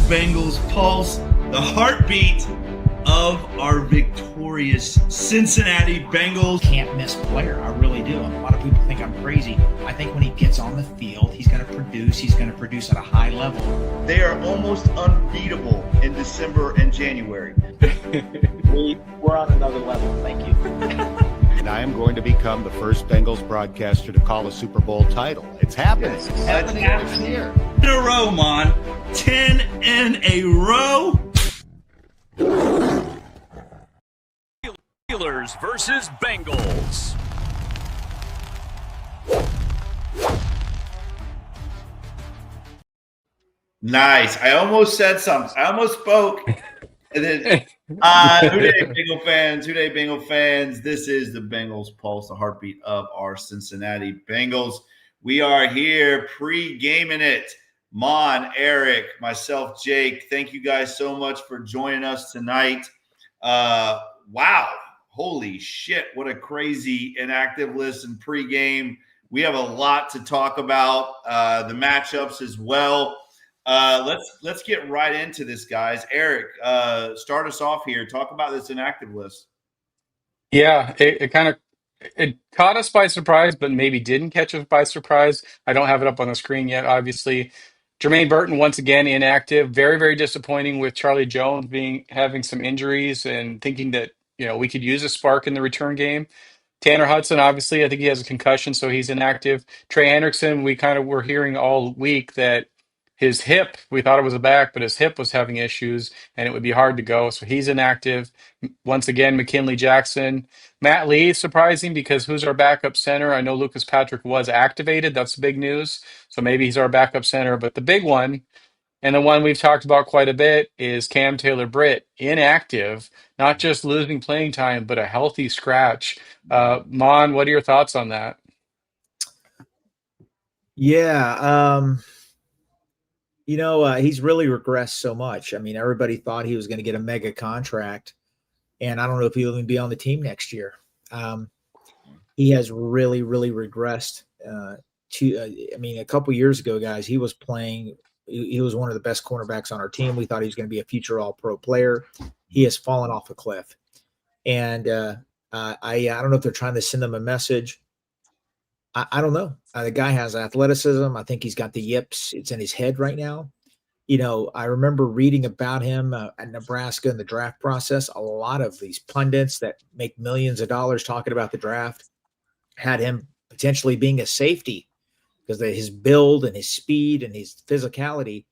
Bengals Pulse, the heartbeat of our victorious Cincinnati Bengals. Can't miss player. I really do. A lot of people think I'm crazy. I think when he gets on the field, he's going to produce. He's going to produce at a high level. They are almost unbeatable in December and January. We're on another level. Thank you. And I am going to become the first Bengals broadcaster to call a Super Bowl title. It's happening. Yes, It's happening that's this year. In a row, Mon. 10 in a row. Steelers versus Bengals. Nice. I almost said something. I almost spoke. And then, Hooday Bengal fans, Hooday Bengal fans. This is the Bengals Pulse, the heartbeat of our Cincinnati Bengals. We are here pre-gaming it. Mon, Eric, myself, Jake. Thank you guys so much for joining us tonight. Wow. Holy shit. What a crazy inactive list and pregame. We have a lot to talk about. The matchups as well. Let's get right into this, guys. Eric, start us off here. Talk about this inactive list. Yeah, it caught us by surprise, but maybe didn't catch us by surprise. I don't have it up on the screen yet, obviously. Jermaine Burton once again inactive. Very, very disappointing with Charlie Jones having some injuries and thinking that we could use a spark in the return game. Tanner Hudson, obviously, I think he has a concussion, so he's inactive. Trey Hendrickson, we kind of were hearing all week that his hip, we thought it was a back, but his hip was having issues and it would be hard to go. So he's inactive. Once again, McKinley Jackson. Matt Lee, surprising because who's our backup center? I know Lucas Patrick was activated. That's big news. So maybe he's our backup center. But the big one, and the one we've talked about quite a bit, is Cam Taylor-Britt, inactive, not just losing playing time, but a healthy scratch. Mon, what are your thoughts on that? Yeah. He's really regressed so much. I mean, everybody thought he was going to get a mega contract, and I don't know if he'll even be on the team next year. He has really, really regressed. A couple years ago, guys, he was playing. He was one of the best cornerbacks on our team. We thought he was going to be a future All-Pro player. He has fallen off a cliff, and I don't know if they're trying to send him a message. I don't know. The guy has athleticism. I think he's got the yips. It's in his head right now. I remember reading about him at Nebraska in the draft process. A lot of these pundits that make millions of dollars talking about the draft had him potentially being a safety because of his build and his speed and his physicality.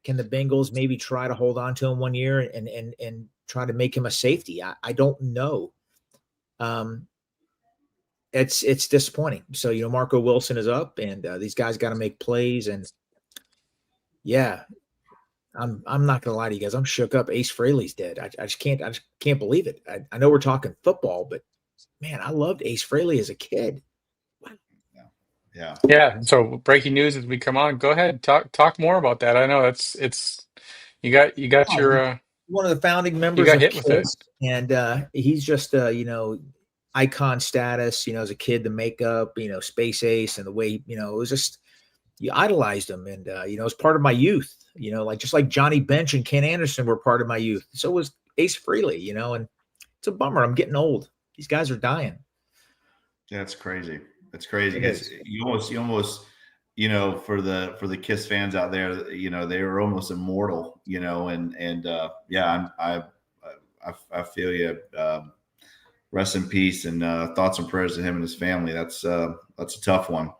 Can the Bengals maybe try to hold on to him 1 year and try to make him a safety? I don't know. It's disappointing. So, Marco Wilson is up and these guys got to make plays. And yeah, I'm not going to lie to you guys. I'm shook up. Ace Frehley's dead. I just can't believe it. I know we're talking football, but man, I loved Ace Frehley as a kid. Yeah. So breaking news as we come on, go ahead. Talk more about that. I know it's you got your one of the founding members you got of hit with it. KISS, and he's just icon status, as a kid, the makeup, Space Ace, and the way, it was just, you idolized him. And, it was part of my youth, just like Johnny Bench and Ken Anderson were part of my youth. So was Ace Frehley, and it's a bummer. I'm getting old. These guys are dying. Yeah, it's crazy. It's crazy. You almost, for the KISS fans out there, they were almost immortal, I feel you. Rest in peace and thoughts and prayers to him and his family. That's a tough one.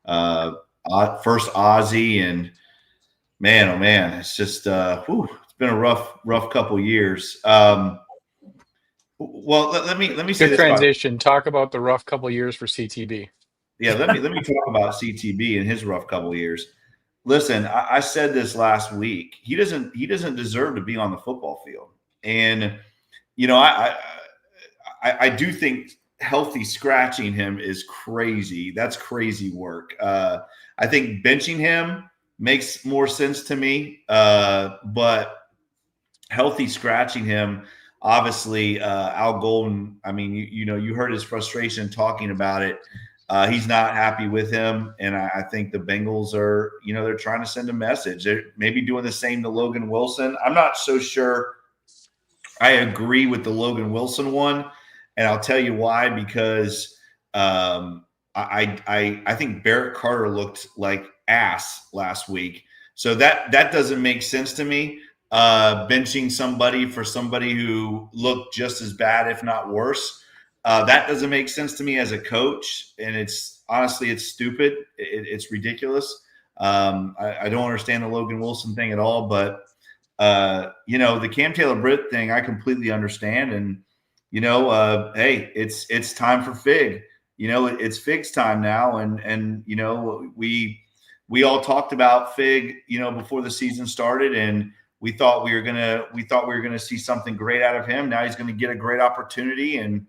First Ozzy, and man, oh man, it's just it's been a rough couple years. Well, let me say Good this transition. Talk about the rough couple years for CTB. Yeah, let me talk about CTB and his rough couple years. Listen, I said this last week. He doesn't deserve to be on the football field, and I do think healthy scratching him is crazy. That's crazy work. I think benching him makes more sense to me. But healthy scratching him, obviously, Al Golden, I mean, you heard his frustration talking about it. He's not happy with him, and I think the Bengals are, they're trying to send a message. They're maybe doing the same to Logan Wilson. I'm not so sure I agree with the Logan Wilson one, and I'll tell you why. Because I think Barrett Carter looked like ass last week, so that doesn't make sense to me. Benching somebody for somebody who looked just as bad, if not worse. That doesn't make sense to me as a coach, and it's stupid. It's ridiculous. I don't understand the Logan Wilson thing at all, but the Cam Taylor-Britt thing, I completely understand. And hey, it's time for Fig. It's Fig's time now, and we all talked about Fig, before the season started, and we thought we were gonna see something great out of him. Now he's going to get a great opportunity, and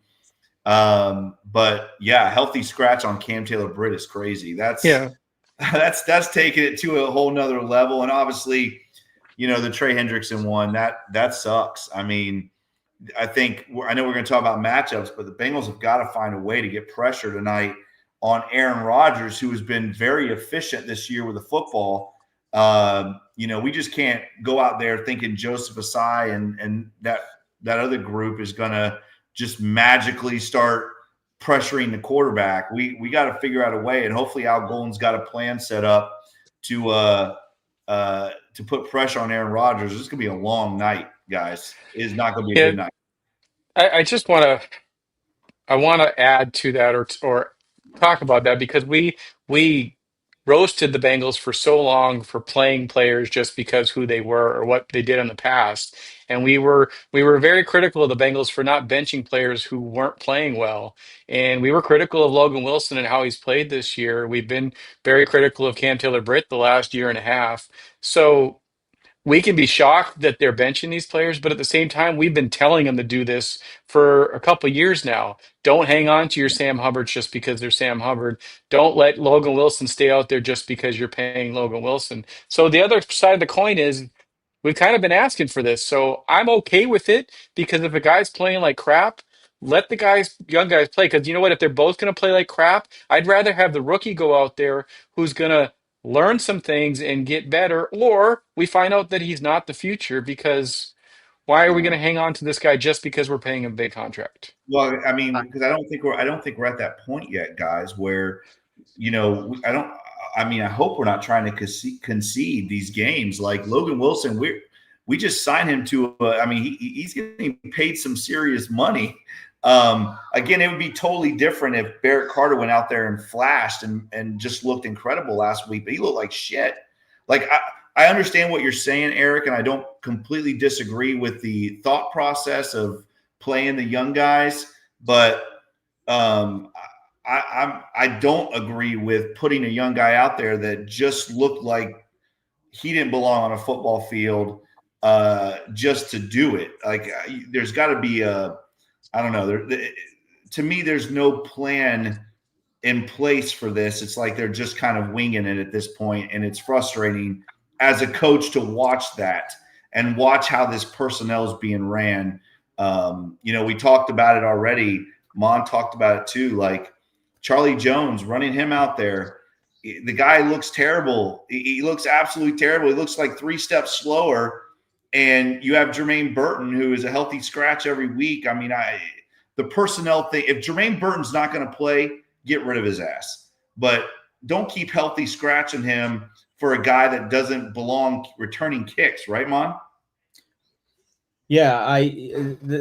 but yeah, healthy scratch on Cam Taylor-Britt is crazy. That's taking it to a whole nother level. And obviously, the Trey Hendrickson one, that sucks. I mean, I know we're going to talk about matchups, but the Bengals have got to find a way to get pressure tonight on Aaron Rodgers, who has been very efficient this year with the football. We just can't go out there thinking Joseph Asai and that other group is going to just magically start pressuring the quarterback. We got to figure out a way, and hopefully Al Golden's got a plan set up to put pressure on Aaron Rodgers. This is going to be a long night, guys. It is not going to be a good night. I just want to add to that or talk about that because we roasted the Bengals for so long for playing players just because who they were or what they did in the past. And we were very critical of the Bengals for not benching players who weren't playing well. And we were critical of Logan Wilson and how he's played this year. We've been very critical of Cam Taylor-Britt the last year and a half. So we can be shocked that they're benching these players, but at the same time, we've been telling them to do this for a couple years now. Don't hang on to your Sam Hubbards just because they're Sam Hubbard. Don't let Logan Wilson stay out there just because you're paying Logan Wilson. So the other side of the coin is we've kind of been asking for this. So I'm okay with it because if a guy's playing like crap, let the young guys play. Because you know what? If they're both going to play like crap, I'd rather have the rookie go out there who's going to learn some things and get better, or we find out that he's not the future because why are we going to hang on to this guy just because we're paying him a big contract? Well, I mean, because I don't think we're at that point yet, guys, where I hope we're not trying to concede these games. Like Logan Wilson, we just signed him to he's getting paid some serious money. Again, it would be totally different if Barrett Carter went out there and flashed and just looked incredible last week, but he looked like shit. Like I understand what you're saying, Eric, and I don't completely disagree with the thought process of playing the young guys, but I don't agree with putting a young guy out there that just looked like he didn't belong on a football field just to do it. Like there's got to be I don't know. To me, there's no plan in place for this. It's like they're just kind of winging it at this point, and it's frustrating as a coach to watch that and watch how this personnel is being ran. We talked about it already. Mon talked about it too. Like Charlie Jones running him out there. The guy looks terrible. He looks absolutely terrible. He looks like 3 steps slower. And you have Jermaine Burton, who is a healthy scratch every week. I mean, the personnel thing, if Jermaine Burton's not going to play, get rid of his ass. But don't keep healthy scratching him for a guy that doesn't belong returning kicks, right, Mon? Yeah,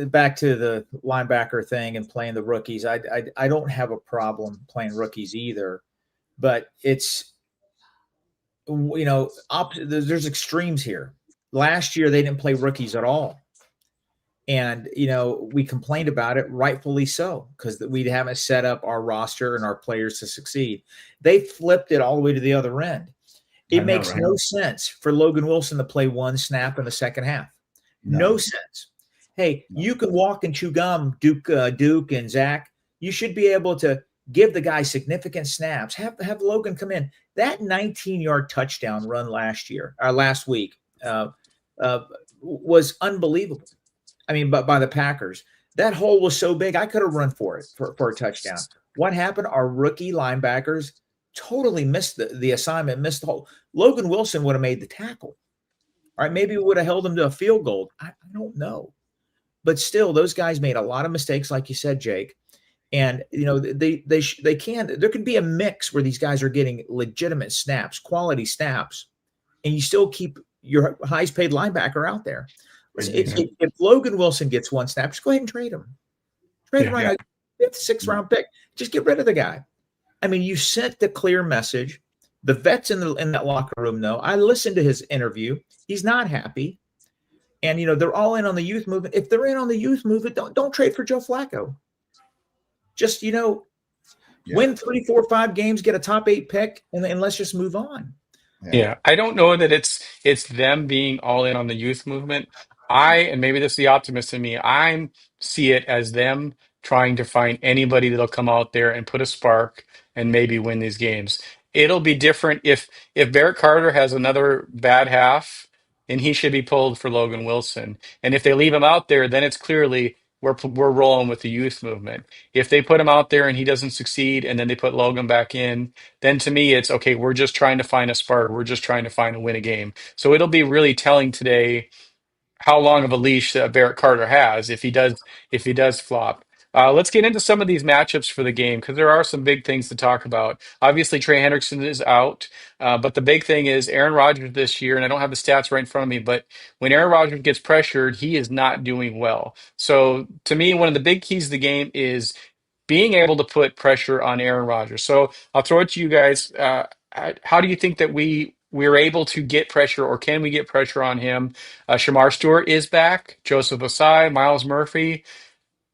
back to the linebacker thing and playing the rookies. I don't have a problem playing rookies either, but it's there's extremes here. Last year they didn't play rookies at all, and we complained about it, rightfully so, because we haven't set up our roster and our players to succeed. They flipped it all the way to the other end. It makes no sense for Logan Wilson to play 1 snap in the second half. No sense. Hey, you can walk and chew gum, Duke and Zach. You should be able to give the guy significant snaps. Have Logan come in. That 19-yard touchdown run last week was unbelievable. I mean, but by the Packers, that hole was so big I could have run for it for a touchdown. what happened? Our rookie linebackers totally missed the assignment, missed the whole. Logan Wilson would have made the tackle. All right, maybe we would have held him to a field goal. I don't know. But still, those guys made a lot of mistakes, like you said, Jake. And, they can – there can be a mix where these guys are getting legitimate snaps, quality snaps, and you still keep your highest paid linebacker out there. If Logan Wilson gets one snap, just go ahead and trade him. Trade him right now. Fifth, sixth round pick. Just get rid of the guy. I mean, you sent the clear message. The vets in that locker room know. I listened to his interview. He's not happy. And, they're all in on the youth movement. If they're in on the youth movement, don't trade for Joe Flacco. Just, win 3, 4, 5 games, get a top 8 pick, and let's just move on. Yeah, I don't know that it's them being all in on the youth movement. And maybe this is the optimist in me, I see it as them trying to find anybody that'll come out there and put a spark and maybe win these games. It'll be different if Barrett Carter has another bad half, then he should be pulled for Logan Wilson. And if they leave him out there, then it's clearly we're rolling with the youth movement. If they put him out there and he doesn't succeed, and then they put Logan back in, then to me it's okay. We're just trying to find a spark. We're just trying to find a win a game. So it'll be really telling today how long of a leash Barrett Carter has if he does flop. Let's get into some of these matchups for the game because there are some big things to talk about. Obviously, Trey Hendrickson is out, but the big thing is Aaron Rodgers this year, and I don't have the stats right in front of me, but when Aaron Rodgers gets pressured, he is not doing well. So to me, one of the big keys of the game is being able to put pressure on Aaron Rodgers. So I'll throw it to you guys. How do you think that we're able to get pressure, or can we get pressure on him? Shamar Stewart is back. Joseph Osai, Miles Murphy.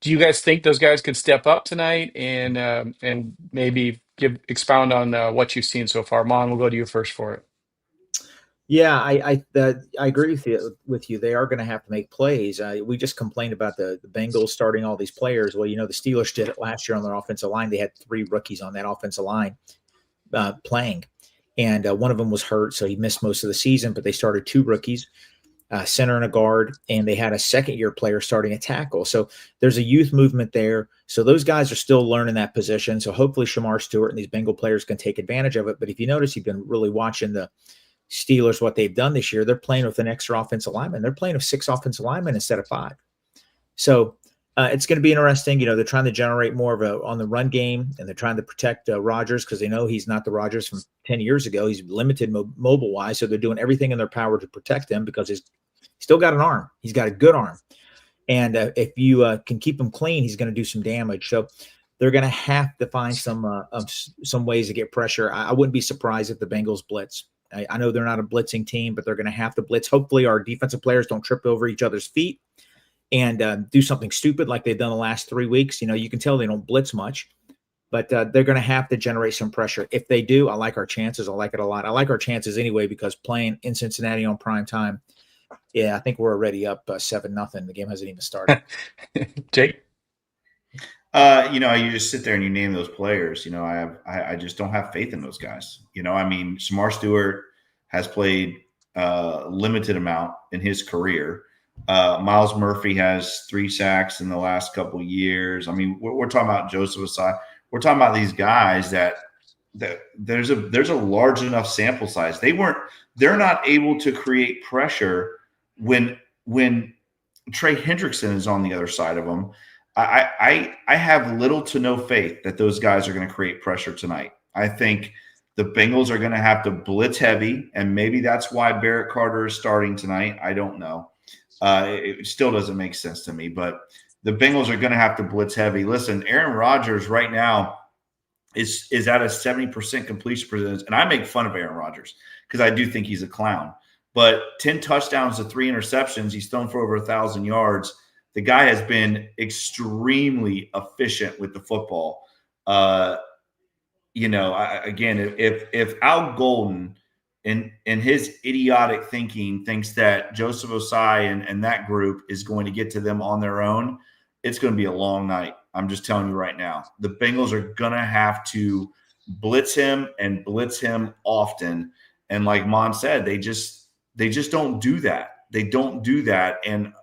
Do you guys think those guys could step up tonight and maybe expound on what you've seen so far? Mon, we'll go to you first for it. Yeah, I agree with you. They are going to have to make plays. We just complained about the Bengals starting all these players. Well, the Steelers did it last year on their offensive line. They had 3 rookies on that offensive line playing, and one of them was hurt, so he missed most of the season. But they started 2 rookies, center and a guard, and they had a second-year player starting a tackle. So there's a youth movement there. So those guys are still learning that position. So hopefully Shamar Stewart and these Bengal players can take advantage of it. But if you notice, you've been really watching the Steelers, what they've done this year. They're playing with an extra offensive lineman. They're playing with 6 offensive linemen instead of 5. So it's going to be interesting. They're trying to generate more of on the run game, and they're trying to protect Rodgers because they know he's not the Rodgers from 10 years ago. He's limited mobile-wise, so they're doing everything in their power to protect him because he's still got an arm. He's got a good arm. And if you can keep him clean, he's going to do some damage. So they're going to have to find some ways to get pressure. I wouldn't be surprised if the Bengals blitz. I know they're not a blitzing team, but they're going to have to blitz. Hopefully our defensive players don't trip over each other's feet and do something stupid like they've done the last 3 weeks. You can tell they don't blitz much, but they're going to have to generate some pressure. If they do, I like our chances. I like it a lot. I like our chances anyway because playing in Cincinnati on prime time, I think we're already up 7-0. The game hasn't even started. Jake? You just sit there and you name those players. I just don't have faith in those guys. Shamar Stewart has played limited amount in his career. Miles Murphy has 3 sacks in the last couple of years. We're talking about Joseph Osai. We're talking about these guys that there's a large enough sample size. They're not able to create pressure when Trey Hendrickson is on the other side of them. I have little to no faith that those guys are going to create pressure tonight. I think the Bengals are going to have to blitz heavy, and maybe that's why Barrett Carter is starting tonight. I don't know. It still doesn't make sense to me, but the Bengals are going to have to blitz heavy. Listen, Aaron Rodgers right now is at a 70% completion percentage, and I make fun of Aaron Rodgers because I do think he's a clown. But 10 touchdowns to 3 interceptions, he's thrown for over 1,000 yards. The guy has been extremely efficient with the football. If Al Golden in his idiotic thinking thinks that Joseph Osai and that group is going to get to them on their own, it's going to be a long night. I'm just telling you right now. The Bengals are going to have to blitz him and blitz him often. And like Mon said, they just don't do that. They don't do that. And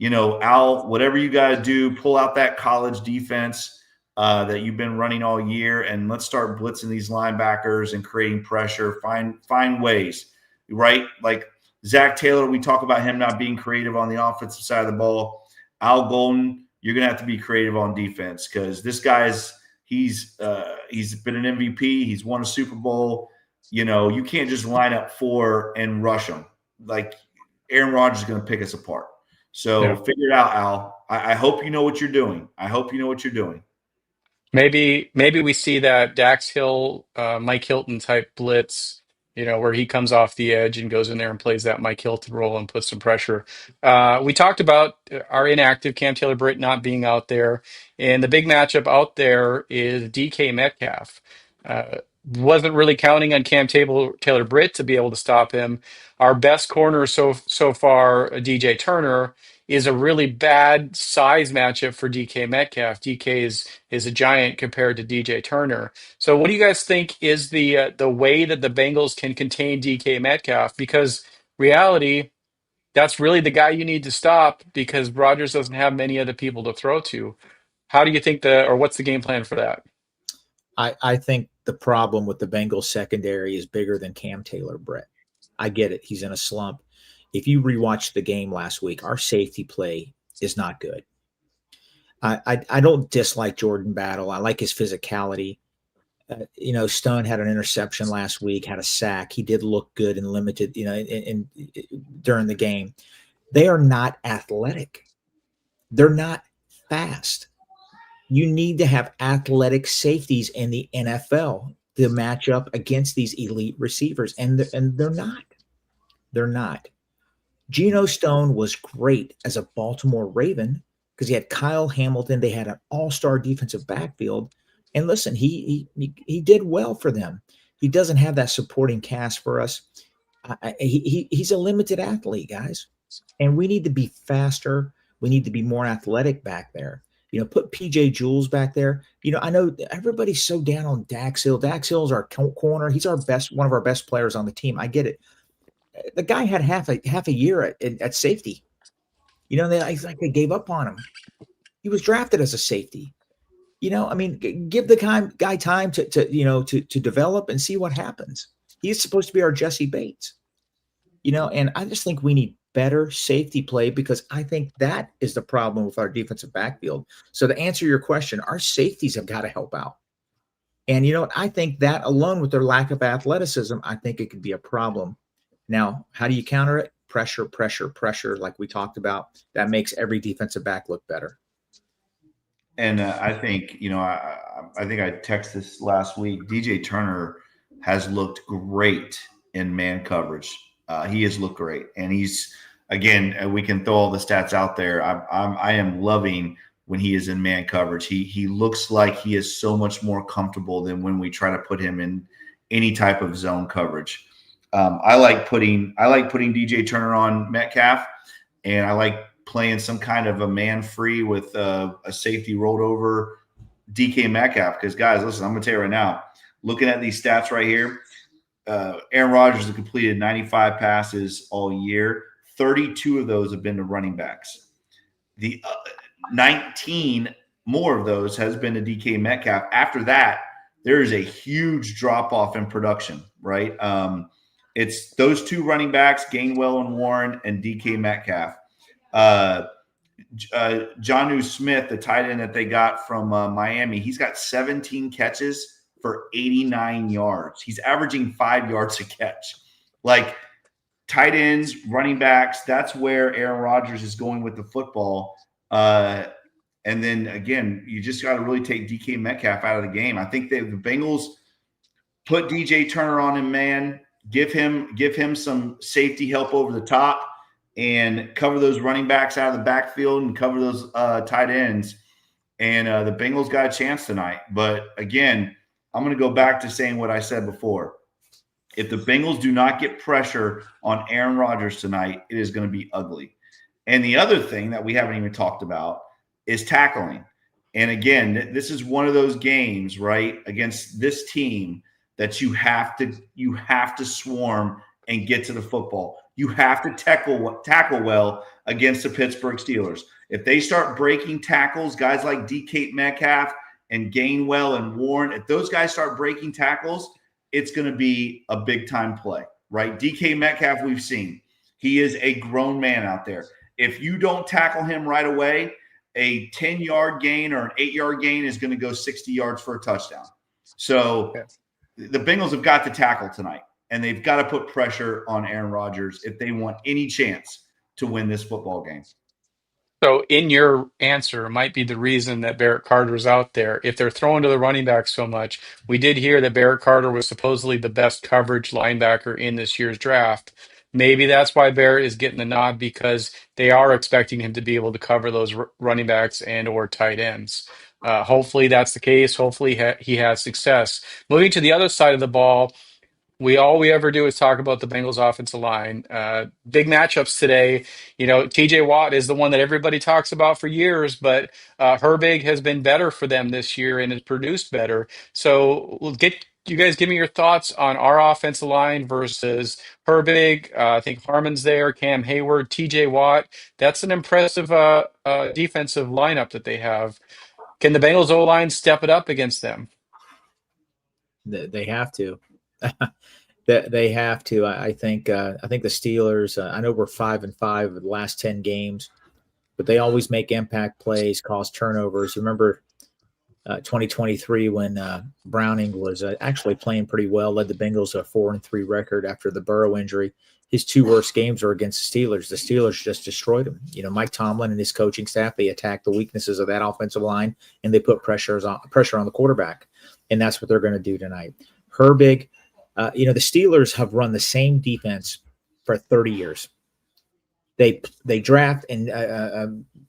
Al, whatever you got to do, pull out that college defense, that you've been running all year, and let's start blitzing these linebackers and creating pressure. Find ways, right? Like Zach Taylor, we talk about him not being creative on the offensive side of the ball. Al Golden, you're going to have to be creative on defense because this guy's he's been an MVP. He's won a Super Bowl. You can't just line up 4 and rush them. Like Aaron Rodgers is going to pick us apart. So figure it out, Al. I hope you know what you're doing. Maybe we see that Dax Hill, Mike Hilton type blitz, where he comes off the edge and goes in there and plays that Mike Hilton role and puts some pressure. We talked about our inactive Cam Taylor-Britt not being out there, and the big matchup out there is DK Metcalf. Wasn't really counting on Taylor-Britt to be able to stop him. Our best corner so far, DJ Turner, is a really bad size matchup for DK Metcalf. DK is a giant compared to DJ Turner. So what do you guys think is the way that the Bengals can contain DK Metcalf? Because reality, that's really the guy you need to stop because Rodgers doesn't have many other people to throw to. How do you think or what's the game plan for that? I think the problem with the Bengals secondary is bigger than Cam Taylor-Britt. I get it. He's in a slump. If you rewatch the game last week, our safety play is not good. I don't dislike Jordan Battle. I like his physicality. Stone had an interception last week, had a sack. He did look good and limited, during the game. They are not athletic. They're not fast. You need to have athletic safeties in the NFL to match up against these elite receivers, and they're not. They're not. Geno Stone was great as a Baltimore Raven because he had Kyle Hamilton. They had an all-star defensive backfield. And listen, he did well for them. He doesn't have that supporting cast for us. He's a limited athlete, guys. And we need to be faster. We need to be more athletic back there. Put PJ Jules back there. I know everybody's so down on Dax Hill. Dax Hill's our corner. He's one of our best players on the team. I get it. The guy had half a year at safety. It's like they gave up on him. He was drafted as a safety. Give the guy time to develop and see what happens. He's supposed to be our Jesse Bates. And I just think we need better safety play because I think that is the problem with our defensive backfield. So to answer your question, our safeties have got to help out. And I think that alone with their lack of athleticism, I think it could be a problem. Now, how do you counter it? Pressure, like we talked about. That makes every defensive back look better. And I think, I think I texted this last week. DJ Turner has looked great in man coverage. He has looked great. And he's, again, we can throw all the stats out there. I am loving when he is in man coverage. He looks like he is so much more comfortable than when we try to put him in any type of zone coverage. I like putting DJ Turner on Metcalf, and I like playing some kind of a man free with a safety rolled over DK Metcalf. Because guys, listen, I'm gonna tell you right now, looking at these stats right here, Aaron Rodgers has completed 95 passes all year. 32 of those have been to running backs. The 19 more of those has been to DK Metcalf. After that, there is a huge drop off in production, right? It's those two running backs, Gainwell and Warren, and DK Metcalf. Jonnu Smith, the tight end that they got from Miami, he's got 17 catches for 89 yards. He's averaging 5 yards a catch. Like tight ends, running backs, that's where Aaron Rodgers is going with the football. And then, again, you just got to really take DK Metcalf out of the game. I think the Bengals put DJ Turner on him, man. Give him some safety help over the top and cover those running backs out of the backfield and cover those tight ends. And the Bengals got a chance tonight. But, again, I'm going to go back to saying what I said before. If the Bengals do not get pressure on Aaron Rodgers tonight, it is going to be ugly. And the other thing that we haven't even talked about is tackling. And, again, this is one of those games, right, against this team that you have to swarm and get to the football. You have to tackle well against the Pittsburgh Steelers. If they start breaking tackles, guys like DK Metcalf and Gainwell and Warren, if those guys start breaking tackles, it's going to be a big-time play, right? DK Metcalf, we've seen. He is a grown man out there. If you don't tackle him right away, a 10-yard gain or an 8-yard gain is going to go 60 yards for a touchdown. So the Bengals have got to tackle tonight, and they've got to put pressure on Aaron Rodgers if they want any chance to win this football game. So in your answer might be the reason that Barrett Carter's out there. If they're throwing to the running back so much, we did hear that Barrett Carter was supposedly the best coverage linebacker in this year's draft. Maybe that's why Barrett is getting the nod because they are expecting him to be able to cover those running backs and or tight ends. Hopefully that's the case. Hopefully he has success. Moving to the other side of the ball, all we ever do is talk about the Bengals offensive line. Big matchups today. You know, TJ Watt is the one that everybody talks about for years, but Herbig has been better for them this year and has produced better. So we'll get you guys give me your thoughts on our offensive line versus Herbig. I think Harmon's there, Cam Hayward, TJ Watt. That's an impressive defensive lineup that they have. Can the Bengals O-line step it up against them? They have to. They have to. I think the Steelers. I know we're 5-5 of the last 10 games, but they always make impact plays, cause turnovers. Remember 2023 when Browning was actually playing pretty well, led the Bengals to a 4-3 record after the Burrow injury. His two worst games were against the Steelers. The Steelers just destroyed him. You know, Mike Tomlin and his coaching staff, they attacked the weaknesses of that offensive line and they put pressure on the quarterback, and that's what they're going to do tonight. Herbig. The Steelers have run the same defense for 30 years. They draft and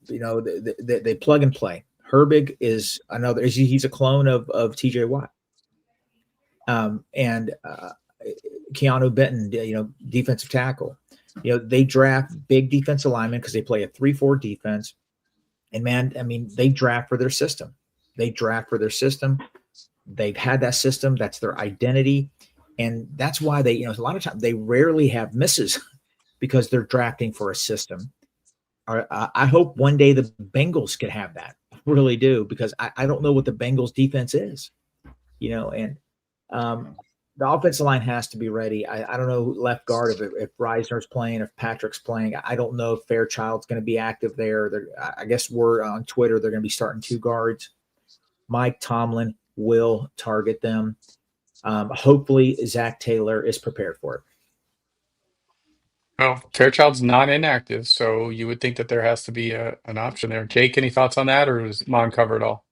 they plug and play. Herbig is another. He's a clone of TJ Watt, and Keanu Benton. Defensive tackle. They draft big defensive linemen because they play a 3-4 defense. And man, I mean, they draft for their system. They've had that system. That's their identity. And that's why they, a lot of times they rarely have misses because they're drafting for a system. I hope one day the Bengals could have that. I really do, because I don't know what the Bengals defense is, and the offensive line has to be ready. I don't know left guard if Reisner's playing, if Patrick's playing. I don't know if Fairchild's going to be active there. I guess we're on Twitter. They're going to be starting 2 guards. Mike Tomlin will target them. Hopefully Zach Taylor is prepared for it. Well, Fairchild's not inactive, so you would think that there has to be an option there. Jake, any thoughts on that, or is Mon covered all?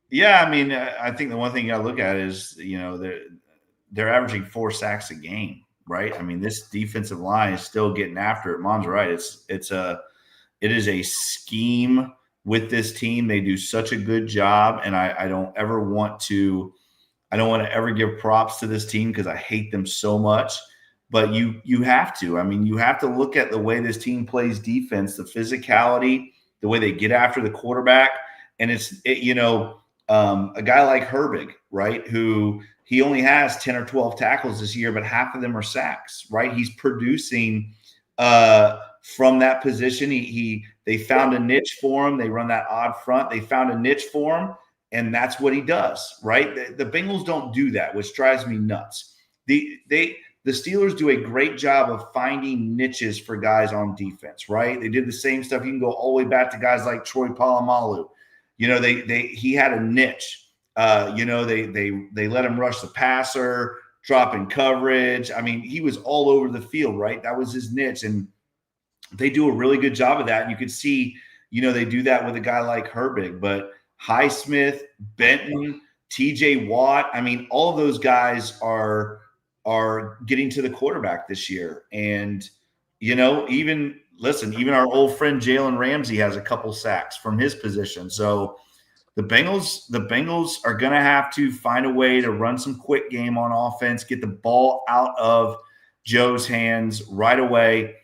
Yeah, I mean, I think the one thing you got to look at is, they're averaging 4 sacks a game, right? I mean, this defensive line is still getting after it. Mon's right. It is a scheme with this team. They do such a good job, and I don't want to ever give props to this team because I hate them so much. But you have to. I mean, you have to look at the way this team plays defense, the physicality, the way they get after the quarterback. And a guy like Herbig, right, who he only has 10 or 12 tackles this year, but half of them are sacks, right? He's producing from that position. They found a niche for him. They run that odd front. They found a niche for him, and that's what he does, right? The Bengals don't do that, which drives me nuts. The Steelers do a great job of finding niches for guys on defense, right? They did the same stuff. You can go all the way back to guys like Troy Polamalu. He had a niche. They let him rush the passer, drop in coverage. I mean, he was all over the field, right? That was his niche, and they do a really good job of that. And you could see, they do that with a guy like Herbig, but Highsmith, Benton, TJ Watt. I mean, all of those guys are getting to the quarterback this year. And, even our old friend Jalen Ramsey has a couple sacks from his position. So the Bengals are going to have to find a way to run some quick game on offense, get the ball out of Joe's hands right away.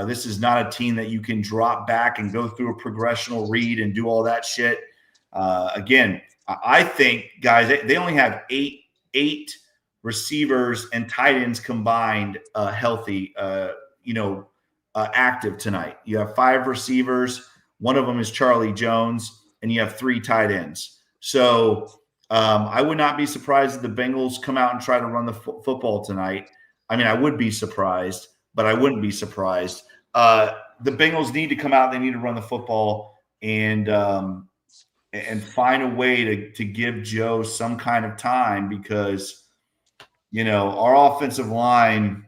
This is not a team that you can drop back and go through a progressional read and do all that shit. Again, I think, guys, they only have eight receivers and tight ends combined healthy, active tonight. You have 5 receivers. One of them is Charlie Jones, and you have 3 tight ends. So I would not be surprised if the Bengals come out and try to run the football tonight. I mean, I would be surprised, but I wouldn't be surprised. The Bengals need to come out. They need to run the football and find a way to give Joe some kind of time because, our offensive line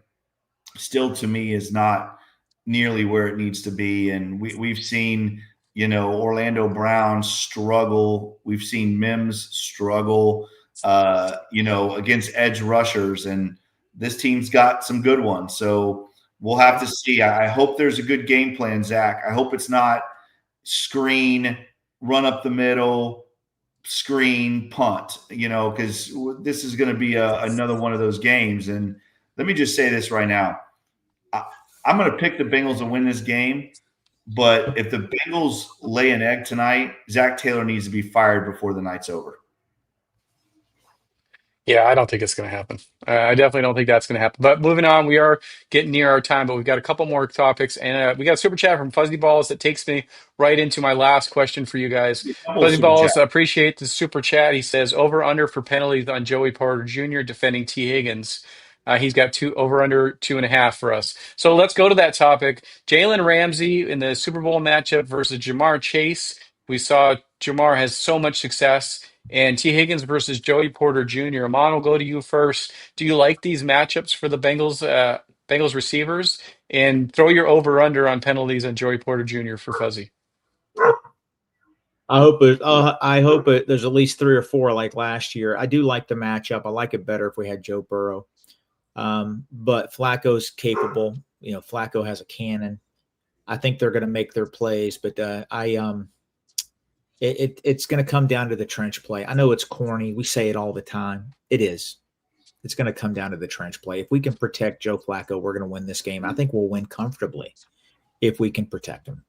still to me is not nearly where it needs to be. And we've seen, Orlando Brown struggle. We've seen Mims struggle, against edge rushers. And this team's got some good ones. So we'll have to see. I hope there's a good game plan, Zach. I hope it's not screen, run up the middle, screen, punt, because this is going to be another one of those games. And let me just say this right now. I'm going to pick the Bengals to win this game, but if the Bengals lay an egg tonight, Zach Taylor needs to be fired before the night's over. Yeah, I don't think it's going to happen. I definitely don't think that's going to happen. But moving on, we are getting near our time, but we've got a couple more topics. And we got a super chat from Fuzzy Balls that takes me right into my last question for you guys. Fuzzy Balls, appreciate the super chat. He says, over under for penalties on Joey Porter Jr. defending T. Higgins. He's got over under 2.5 for us. So let's go to that topic. Jalen Ramsey in the Super Bowl matchup versus Jamar Chase. We saw Jamar has so much success. And T. Higgins versus Joey Porter Jr. Amon, will go to you first. Do you like these matchups for the Bengals receivers? And throw your over/under on penalties on Joey Porter Jr. for Fuzzy. I hope there's at least 3 or 4 like last year. I do like the matchup. I like it better if we had Joe Burrow. But Flacco's capable. Flacco has a cannon. I think they're going to make their plays, but it's going to come down to the trench play. I know it's corny. We say it all the time. It is. It's going to come down to the trench play. If we can protect Joe Flacco, we're going to win this game. I think we'll win comfortably if we can protect him.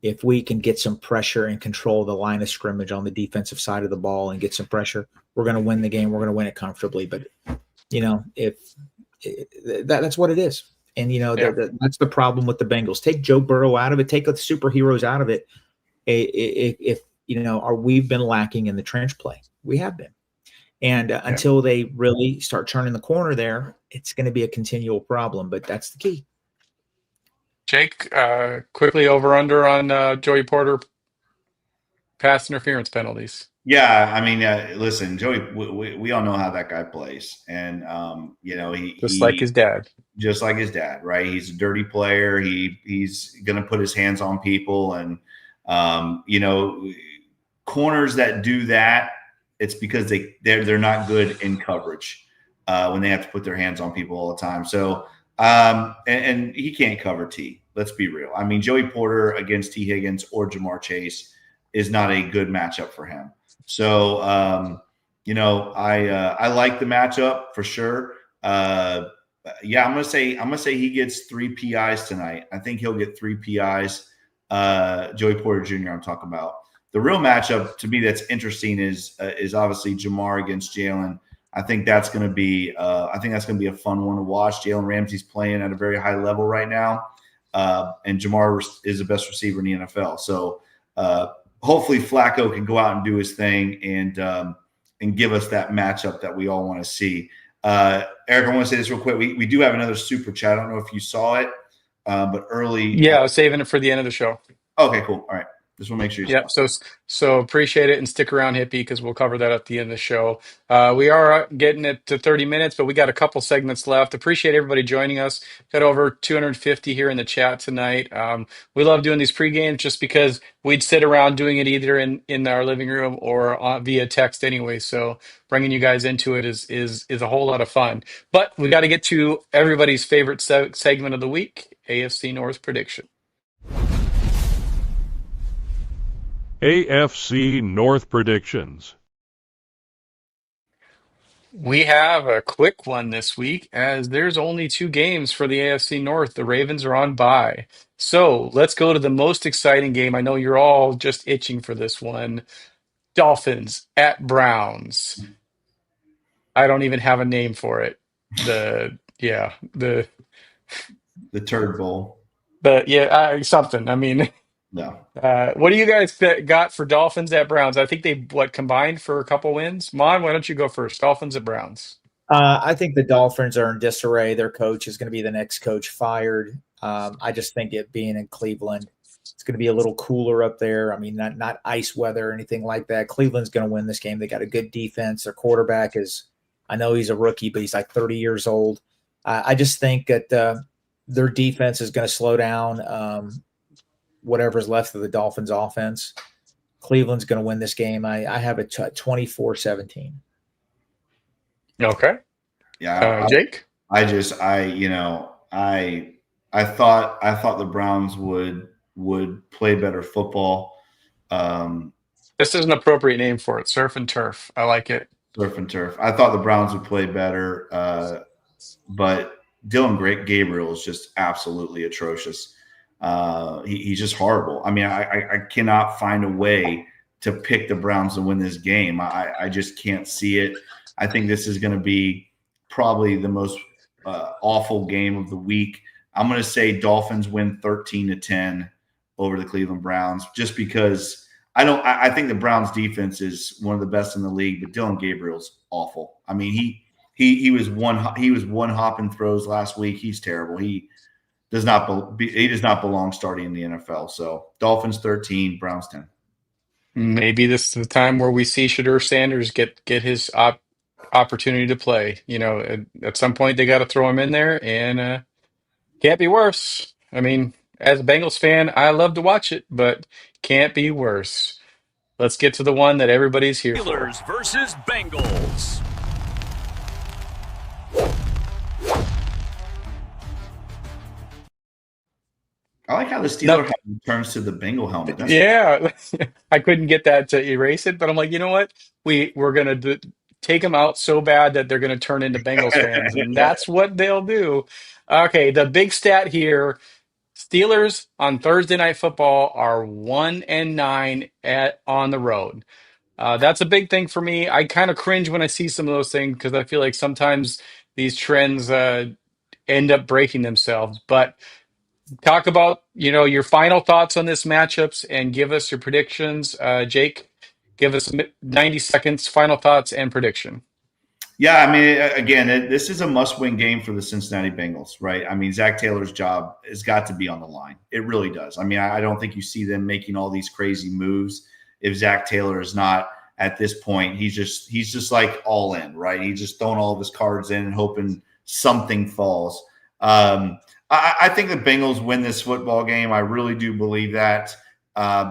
If we can get some pressure and control the line of scrimmage on the defensive side of the ball and get some pressure, we're going to win the game. We're going to win it comfortably. But, that's what it is. And, that's the problem with the Bengals. Take Joe Burrow out of it. Take the superheroes out of it. We've been lacking in the trench play. We have been. And until they really start turning the corner there, it's going to be a continual problem. But that's the key. Jake, quickly over/under on Joey Porter pass interference penalties. Yeah, I mean, listen, Joey, we all know how that guy plays. And, Just like his dad. Just like his dad, right? He's a dirty player. He's going to put his hands on people. And, corners that do that, it's because they're not good in coverage when they have to put their hands on people all the time. So and he can't cover T. Let's be real. I mean, Joey Porter against T. Higgins or Jamar Chase is not a good matchup for him. So I like the matchup for sure. I'm gonna say he gets 3 PIs tonight. I think he'll get 3 PIs. Joey Porter Jr. I'm talking about. The real matchup to me that's interesting is obviously Jamar against Jalen. I think that's going to be a fun one to watch. Jalen Ramsey's playing at a very high level right now, and Jamar is the best receiver in the NFL. So hopefully Flacco can go out and do his thing and give us that matchup that we all want to see. Eric, I want to say this real quick. We do have another super chat. I don't know if you saw it, but early. Yeah, I was saving it for the end of the show. Okay, cool. All right. Just want to make sure. Yep. So appreciate it and stick around, Hippie, because we'll cover that at the end of the show. We are getting it to 30 minutes, but we got a couple segments left. Appreciate everybody joining us. Got over 250 here in the chat tonight. We love doing these pre-games just because we'd sit around doing it either in our living room or via text anyway. So bringing you guys into it is a whole lot of fun. But we got to get to everybody's favorite segment of the week, AFC North prediction. AFC North predictions. We have a quick one this week as there's only 2 games for the AFC North. The Ravens are on bye. So let's go to the most exciting game. I know you're all just itching for this one. Dolphins at Browns. I don't even have a name for it. The Turd Bowl. something. I mean, No. What do you guys got for Dolphins at Browns? I think they combined for a couple wins. Mon, why don't you go first? Dolphins at Browns. I think the Dolphins are in disarray. Their coach is going to be the next coach fired. I just think it being in Cleveland, it's going to be a little cooler up there. I mean, not ice weather or anything like that. Cleveland's going to win this game. They got a good defense. Their quarterback is, I know he's a rookie, but he's like 30 years old. I just think that their defense is going to slow down whatever's left of the Dolphins offense. Cleveland's going to win this game. I have it 24-17. Okay. Yeah. Jake? I thought the Browns would play better football. This is an appropriate name for it. Surf and turf. I like it. Surf and turf. I thought the Browns would play better, but Dylan Gabriel is just absolutely atrocious. He's just horrible. I mean, I cannot find a way to pick the Browns to win this game. I just can't see it. I think this is going to be probably the most awful game of the week. I'm going to say Dolphins win 13-10 over the Cleveland Browns, just because I think the Browns defense is one of the best in the league, but Dylan Gabriel's awful. I mean, he was one hop and throws last week. He's terrible. He does not belong starting in the NFL. So Dolphins 13, Browns 10. Maybe this is the time where we see Shedeur Sanders get his opportunity to play. You know, at some point they got to throw him in there, and can't be worse. I mean, as a Bengals fan, I love to watch it, but can't be worse. Let's get to the one that everybody's here for. Steelers versus Bengals. I like how the Steeler helmet turns to the Bengal helmet. Yeah, I couldn't get that to erase it, but I'm like, you know what? We're gonna take them out so bad that they're gonna turn into Bengals fans, and that's what they'll do. Okay, the big stat here: Steelers on Thursday Night Football are 1-9 on the road. That's a big thing for me. I kind of cringe when I see some of those things because I feel like sometimes these trends end up breaking themselves. But talk about, your final thoughts on this matchups and give us your predictions. Jake, give us 90 seconds, final thoughts and prediction. Yeah, I mean, again, this is a must-win game for the Cincinnati Bengals, right? I mean, Zach Taylor's job has got to be on the line. It really does. I mean, I don't think you see them making all these crazy moves if Zach Taylor is not at this point. He's just like all in, right? He's just throwing all of his cards in and hoping something falls. I think the Bengals win this football game. I really do believe that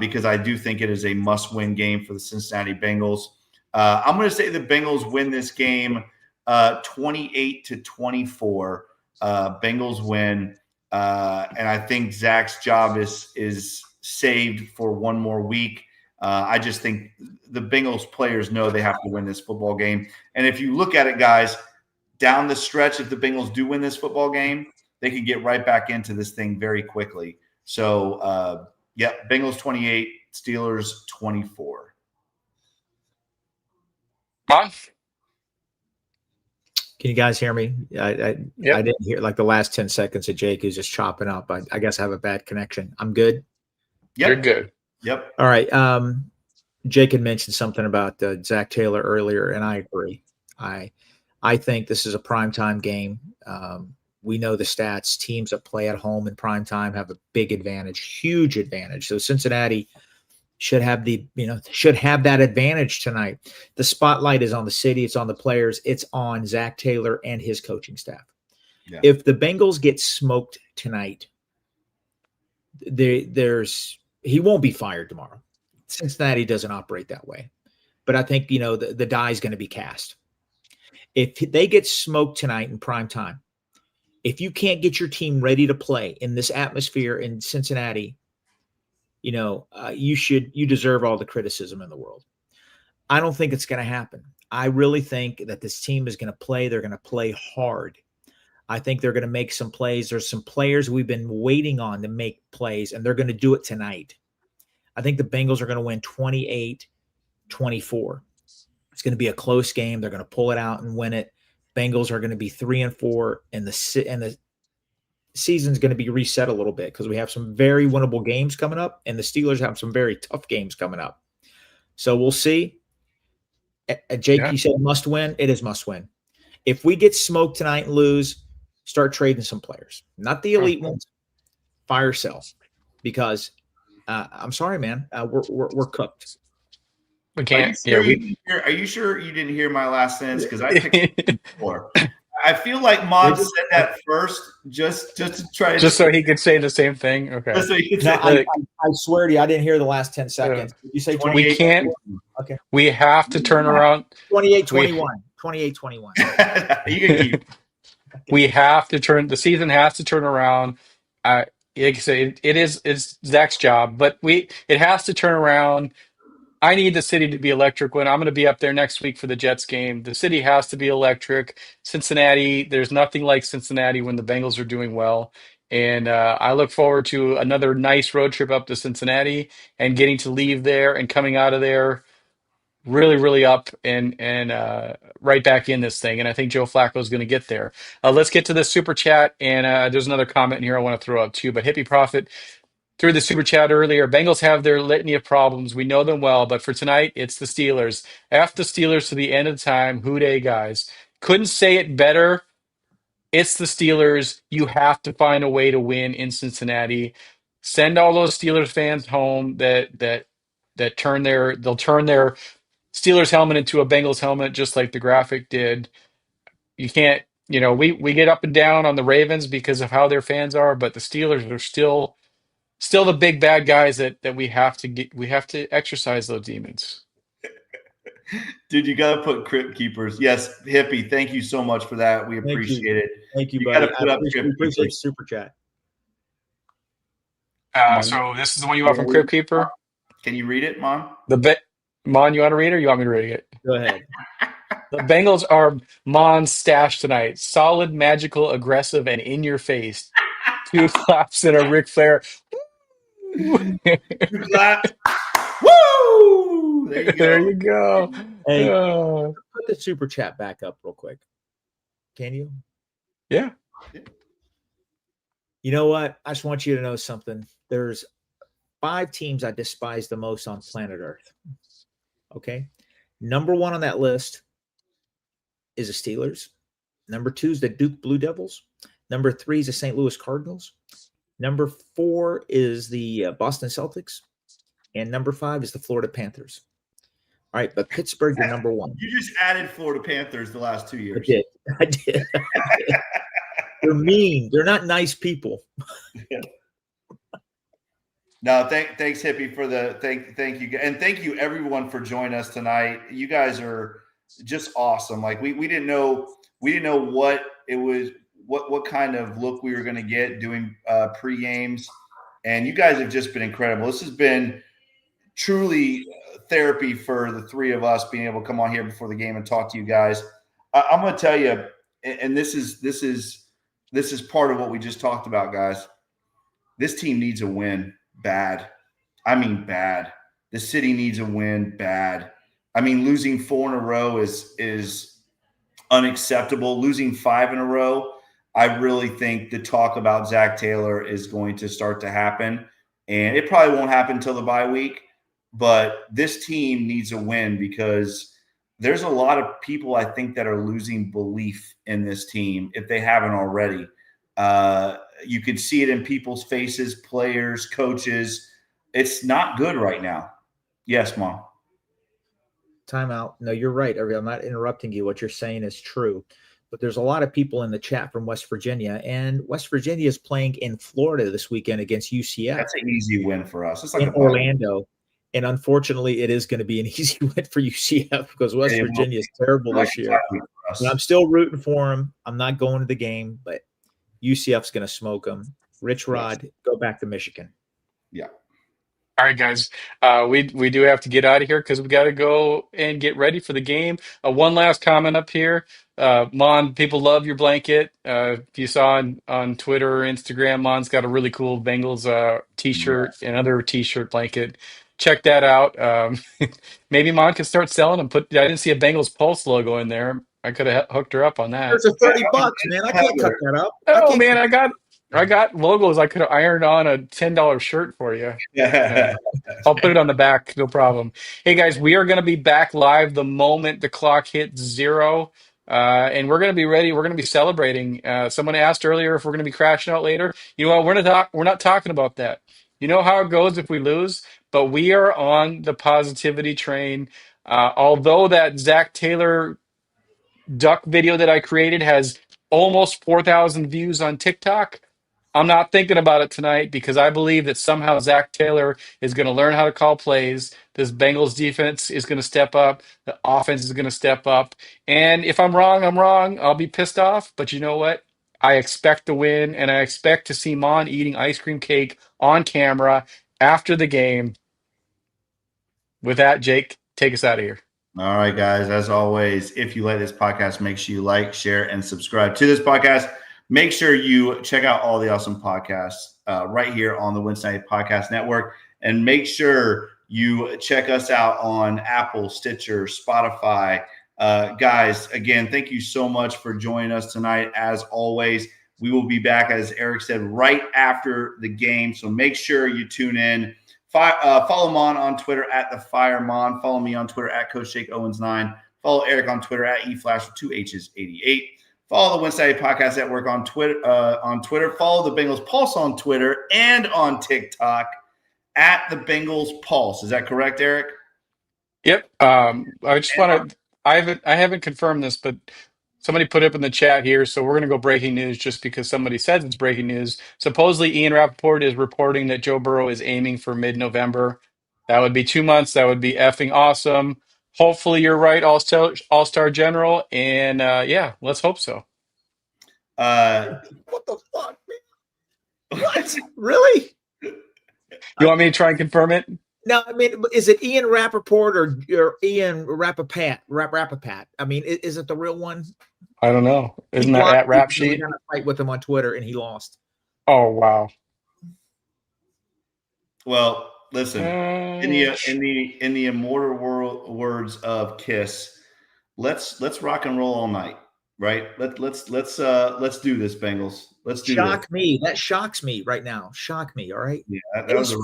because I do think it is a must-win game for the Cincinnati Bengals. I'm going to say the Bengals win this game 28-24. Bengals win, and I think Zach's job is saved for one more week. I just think the Bengals players know they have to win this football game. And if you look at it, guys, down the stretch, if the Bengals do win this football game, they could get right back into this thing very quickly. So, Bengals 28, Steelers 24. Huh? Can you guys hear me? I didn't hear like the last 10 seconds of Jake is just chopping up. I guess I have a bad connection. I'm good. Yep. You're good. Yep. All right. Jake had mentioned something about Zach Taylor earlier, and I agree. I think this is a primetime game. We know the stats. Teams that play at home in primetime have a big advantage, huge advantage. So Cincinnati should have that advantage tonight. The spotlight is on the city. It's on the players. It's on Zach Taylor and his coaching staff. Yeah. If the Bengals get smoked tonight, he won't be fired tomorrow. Cincinnati doesn't operate that way. But I think, the die is going to be cast. If they get smoked tonight in prime time, if you can't get your team ready to play in this atmosphere in Cincinnati, you deserve all the criticism in the world. I don't think it's going to happen. I really think that this team is going to play. They're going to play hard. I think they're going to make some plays. There's some players we've been waiting on to make plays, and they're going to do it tonight. I think the Bengals are going to win 28-24. It's going to be a close game. They're going to pull it out and win it. Bengals are going to be 3-4 in the season's going to be reset a little bit because we have some very winnable games coming up, and the Steelers have some very tough games coming up. So we'll see. Jake, you said must win. It is must win. If we get smoked tonight and lose, start trading some players, not the elite ones. Fire sell, because I'm sorry, man, we're cooked. We can't. Are you sure you didn't hear my last sentence? Because I picked it before. I feel like Mon said that first, just to try, just so he could say the same thing. Okay. Just so he could No, say, I swear to you, I didn't hear the last 10 seconds. Did you say 28? We can't. Okay. We have to turn around. 28-21. 28-21. You can keep. We have to turn. The season has to turn around. Like I say, it's Zach's job, but it has to turn around. I need the city to be electric. When I'm going to be up there next week for the Jets game, the city has to be electric. Cincinnati, there's nothing like Cincinnati when the Bengals are doing well. And I look forward to another nice road trip up to Cincinnati and getting to leave there and coming out of there really, really up and right back in this thing. And I think Joe Flacco is going to get there. Let's get to this super chat. And there's another comment in here I want to throw up too. But Hippie Prophet through the super chat earlier, Bengals have their litany of problems. We know them well, but for tonight, it's the Steelers. F the Steelers to the end of time. Who dey, guys? Couldn't say it better. It's the Steelers. You have to find a way to win in Cincinnati. Send all those Steelers fans home that they'll turn their Steelers helmet into a Bengals helmet, just like the graphic did. You can't, we get up and down on the Ravens because of how their fans are, but the Steelers are still the big bad guys that we have to exercise those demons. Dude, you got to put Crypt Keepers. Yes, Hippie, thank you so much for that. We appreciate it. Thank you, You buddy. gotta put up We Crypt appreciate Keepers. super chat. So this is the one you want from Crypt Keeper? Can you read it, Mon? Mon, you want to read it or you want me to read it? Go ahead. The Bengals are Mon's stash tonight. Solid, magical, aggressive, and in your face. 2 claps and a Ric Flair. Two claps. Woo! There you go. There you go. Hey, put the super chat back up real quick. Can you? Yeah. You know what? I just want you to know something. There's 5 teams I despise the most on planet Earth. Okay. Number 1 on that list is the Steelers. Number 2 is the Duke Blue Devils. Number 3 is the St. Louis Cardinals. Number 4 is the Boston Celtics. And number 5 is the Florida Panthers. All right, but Pittsburgh, you're number 1. You just added Florida Panthers the last 2 years. I did. They're mean. They're not nice people. No, thanks, Hippie, for the thank you, and thank you everyone for joining us tonight. You guys are just awesome. Like we didn't know what it was, what kind of look we were going to get doing pre-games, and you guys have just been incredible. This has been truly therapy for the 3 of us being able to come on here before the game and talk to you guys. I'm going to tell you, and this is part of what we just talked about, guys. This team needs a win bad. I mean, bad. The city needs a win bad. I mean, losing 4 in a row is unacceptable. Losing 5 in a row, I really think the talk about Zach Taylor is going to start to happen. And it probably won't happen until the bye week. But this team needs a win because there's a lot of people, I think, that are losing belief in this team if they haven't already. You can see it in people's faces, players, coaches. It's not good right now. Yes, Mom. Timeout. No, you're right, Ariel. I'm not interrupting you. What you're saying is true. But there's a lot of people in the chat from West Virginia, and West Virginia is playing in Florida this weekend against UCF. That's an easy win for us. It's like in Orlando. And unfortunately, it is going to be an easy win for UCF because West Virginia is terrible this year. And I'm still rooting for them. I'm not going to the game, but UCF's going to smoke them. Rich Rod, go back to Michigan. Yeah. All right, guys. We do have to get out of here because we got to go and get ready for the game. One last comment up here. Mon, people love your blanket. If you saw on Twitter or Instagram, Mon's got a really cool Bengals t-shirt and other t-shirt blanket. Check that out. Maybe Mon can start selling them. I didn't see a Bengals Pulse logo in there. I could have hooked her up on that. There's a $30, man. I can't cut that up. Oh man, I got I got logos. I could have ironed on a $10 shirt for you. I'll put it on the back, no problem. Hey guys, we are going to be back live the moment the clock hits 0, and we're going to be ready. We're going to be celebrating. Someone asked earlier if we're going to be crashing out later. You know what? We're not talking about that. You know how it goes if we lose, but we are on the positivity train. Although that Zach Taylor duck video that I created has almost 4,000 views on TikTok. I'm not thinking about it tonight because I believe that somehow Zach Taylor is going to learn how to call plays. This Bengals defense is going to step up. The offense is going to step up. And if I'm wrong, I'm wrong. I'll be pissed off. But you know what? I expect to win, and I expect to see Mon eating ice cream cake on camera after the game. With that, Jake, take us out of here. All right, guys. As always, if you like this podcast, make sure you like, share, and subscribe to this podcast. Make sure you check out all the awesome podcasts right here on the Wednesday Night Podcast Network. And make sure you check us out on Apple, Stitcher, Spotify. Guys, again, thank you so much for joining us tonight. As always, we will be back, as Eric said, right after the game. So make sure you tune in. Follow Mon on Twitter at the FireMon. Follow me on Twitter at Coach Jake Owens 9. Follow Eric on Twitter at eFlash with 2 H's 88. Follow the Wednesday Podcast Network on Twitter. Follow the Bengals Pulse on Twitter and on TikTok at the Bengals Pulse. Is that correct, Eric? Yep. I just want to. I haven't confirmed this, but somebody put up in the chat here, so we're going to go breaking news just because somebody says it's breaking news. Supposedly, Ian Rappaport is reporting that Joe Burrow is aiming for mid-November. That would be 2 months. That would be effing awesome. Hopefully, you're right, All-Star General, and yeah, let's hope so. What the fuck, man? What? Really? You want me to try and confirm it? No, I mean, is it Ian Rappaport or Ian Rappapat? I mean, is it the real one? I don't know. Isn't that at Rap Sheet? We got a fight with him on Twitter, and he lost. Oh wow. Well, listen. In the immortal words of Kiss, let's rock and roll all night, right? Let's do this, Bengals. Let's do Shock this. me. That shocks me right now. Shock me. All right. Yeah, that was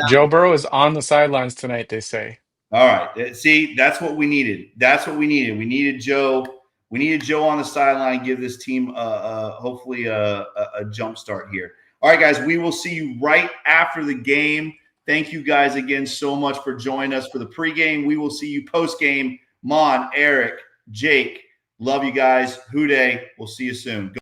Joe Burrow is on the sidelines tonight, they say. All right. See, that's what we needed. We needed Joe. We needed Joe on the sideline. Give this team hopefully a jump start here. All right, guys. We will see you right after the game. Thank you guys again so much for joining us for the pregame. We will see you postgame. Mon, Eric, Jake. Love you guys. Houday. We'll see you soon.